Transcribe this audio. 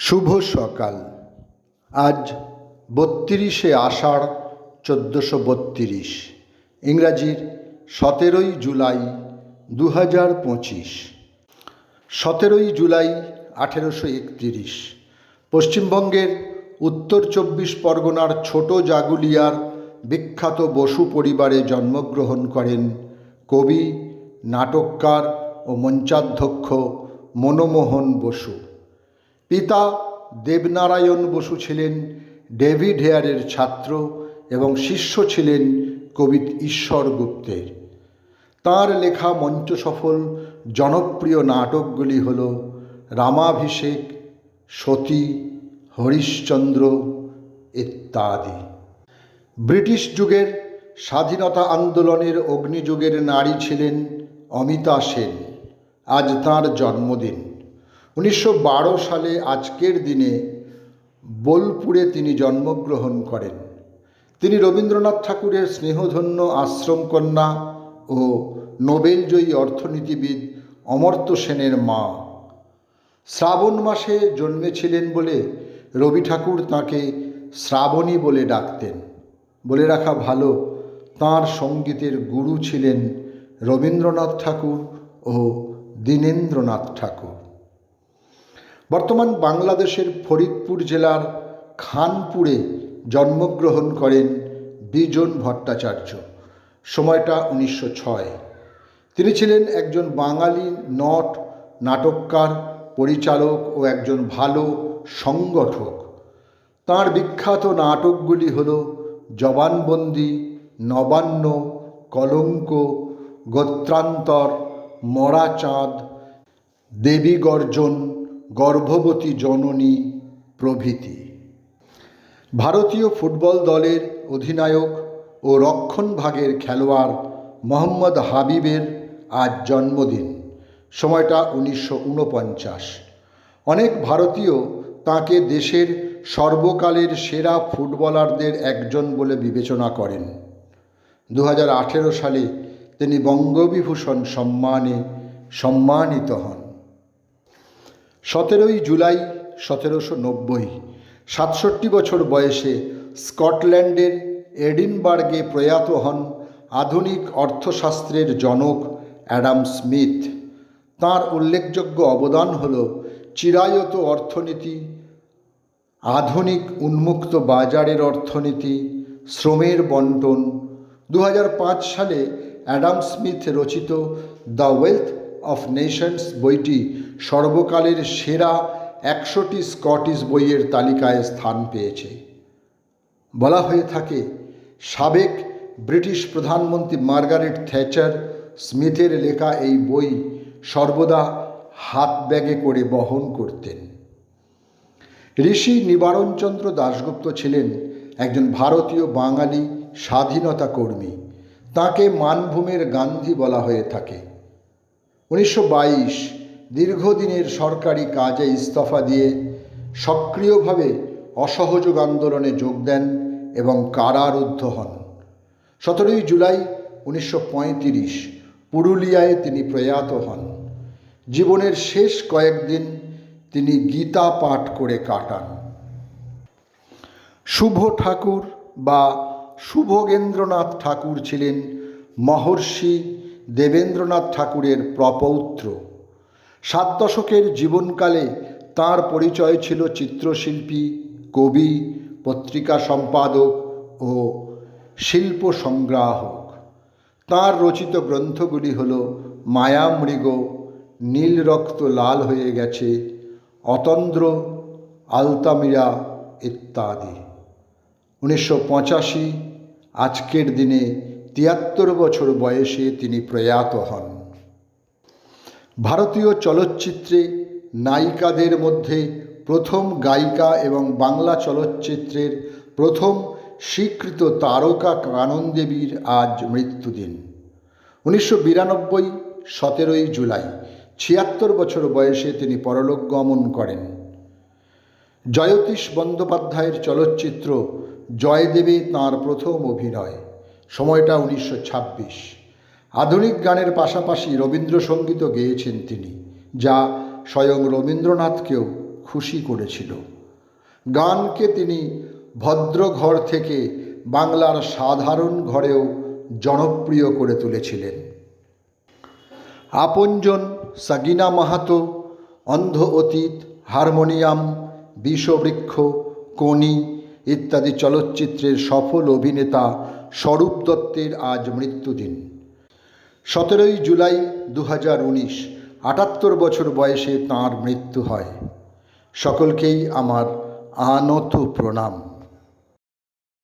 শুভ সকাল। আজ ৩২শে আষাঢ় ১৪৩২, ইংরাজির ১৭ই জুলাই ২০২৫। ১৭ই জুলাই ১৮৩১ পশ্চিমবঙ্গের উত্তর ২৪ পরগনার ছোট জাগুলিয়ার বিখ্যাত বসু পরিবারে জন্মগ্রহণ করেন কবি, নাটককার ও মঞ্চাধ্যক্ষ মনমোহন বসু। পিতা দেবনারায়ণ বসু ছিলেন ডেভিড হেয়ারের ছাত্র এবং শিষ্য ছিলেন কবি ঈশ্বর গুপ্তের। তাঁর লেখা মঞ্চসফল জনপ্রিয় নাটকগুলি হল রামাভিষেক, সতী, হরিশ্চন্দ্র ইত্যাদি। ব্রিটিশ যুগের স্বাধীনতা আন্দোলনের অগ্নিযুগের নারী ছিলেন অমিতা সেন। আজ তাঁর জন্মদিন। ১৯১২ সালে আজকের দিনে বোলপুরে তিনি জন্মগ্রহণ করেন। তিনি রবীন্দ্রনাথ ঠাকুরের স্নেহধন্য আশ্রমকন্যা ও নোবেলজয়ী অর্থনীতিবিদ অমর্ত্য সেনের মা। শ্রাবণ মাসে জন্মেছিলেন বলে রবি ঠাকুর তাঁকে শ্রাবণী বলে ডাকতেন। বলে রাখা ভালো, তাঁর সঙ্গীতের গুরু ছিলেন রবীন্দ্রনাথ ঠাকুর ও দীনেন্দ্রনাথ ঠাকুর। বর্তমান বাংলাদেশের ফরিদপুর জেলার খানপুরে জন্মগ্রহণ করেন বিজন ভট্টাচার্য। সময়টা ১৯০৬। তিনি ছিলেন একজন বাঙালি নট, নাটককার, পরিচালক ও একজন ভালো সংগঠক। তাঁর বিখ্যাত নাটকগুলি হল জবানবন্দি, নবান্ন, কলঙ্ক, গোত্রান্তর, মরা চাঁদ, দেবী গর্জন, গর্ভবতী জননী প্রভৃতি। ভারতীয় ফুটবল দলের অধিনায়ক ও রক্ষণভাগের খেলোয়াড় মোহাম্মদ হাবিবের আজ জন্মদিন। সময়টা ১৯৪৯। অনেক ভারতীয় তাঁকে দেশের সর্বকালের সেরা ফুটবলারদের একজন বলে বিবেচনা করেন। ২০১৮ সালে তিনি বঙ্গবিভূষণ সম্মানে সম্মানিত হন। ১৭ই জুলাই ১৭৯০ ৬৭ বছর বয়সে স্কটল্যান্ডের এডিনবার্গে প্রয়াত হন আধুনিক অর্থশাস্ত্রের জনক অ্যাডাম স্মিথ। তাঁর উল্লেখযোগ্য অবদান হল চিরায়ত অর্থনীতি, আধুনিক উন্মুক্ত বাজারের অর্থনীতি, শ্রমের বন্টন। ২০০৫ সালে অ্যাডাম স্মিথ রচিত দ্য ওয়েলথ অফ নেশনস বইটি সর্বকালের সেরা ১০০টি স্কটিশ বইয়ের তালিকায় স্থান পেয়েছে। বলা হয়ে থাকে, সাবেক ব্রিটিশ প্রধানমন্ত্রী মার্গারেট থ্যাচার স্মিথের লেখা এই বই সর্বদা হাত ব্যাগে করে বহন করতেন। ঋষি নিবারণচন্দ্র দাশগুপ্ত ছিলেন একজন ভারতীয় বাঙালি স্বাধীনতা কর্মী। তাঁকে মানভূমের গান্ধী বলা হয়ে থাকে। ১৯২২ দীর্ঘদিনের সরকারি কাজে ইস্তফা দিয়ে সক্রিয়ভাবে অসহযোগ আন্দোলনে যোগ দেন এবং কারারুদ্ধ হন। ১৭ই জুলাই ১৯৩৫ পুরুলিয়ায় তিনি প্রয়াত হন। জীবনের শেষ কয়েকদিন তিনি গীতা পাঠ করে কাটান। শুভ ঠাকুর বা শুভগেন্দ্রনাথ ঠাকুর ছিলেন মহর্ষি দেবেন্দ্রনাথ ঠাকুরের প্রপৌত্র। ৭ দশকের জীবনকালে তাঁর পরিচয় ছিল চিত্রশিল্পী, কবি, পত্রিকা সম্পাদক ও শিল্প সংগ্রাহক। তাঁর রচিত গ্রন্থগুলি হল মায়ামৃগ, নীল রক্ত লাল হয়ে গেছে, অতন্দ্র, আলতামিরা ইত্যাদি। ১৯৮৫ আজকের দিনে ৭৩ বছর বয়সে তিনি প্রয়াত হন। ভারতীয় চলচ্চিত্রে নায়িকাদের মধ্যে প্রথম গায়িকা এবং বাংলা চলচ্চিত্রের প্রথম স্বীকৃত তারকা কানন দেবীর আজ মৃত্যুদিন। ১৯৯২ ১৭ই জুলাই ৭৬ বছর বয়সে তিনি পরলোক গমন করেন। জয়তীশ বন্দ্যোপাধ্যায়ের চলচ্চিত্র জয়দেবে তাঁর প্রথম অভিনয়। সময়টা ১৯২৬। আধুনিক গানের পাশাপাশি রবীন্দ্রসঙ্গীতও গেয়েছেন তিনি, যা স্বয়ং রবীন্দ্রনাথকেও খুশি করেছিল। গানকে তিনি ভদ্র ঘর থেকে বাংলার সাধারণ ঘরেও জনপ্রিয় করে তুলেছিলেন। আপনজন, সাগিনা মাহাতো, অন্ধ অতীত, হারমোনিয়াম, বিষবৃক্ষ, কোনি ইত্যাদি চলচ্চিত্রের সফল অভিনেতা স্বরূপ দত্তের আজ মৃত্যুদিন। 17 জুলাই 2019, 78 বছর বয়সে তাঁর মৃত্যু হয়। সকলকেই আমার আনত প্রণাম।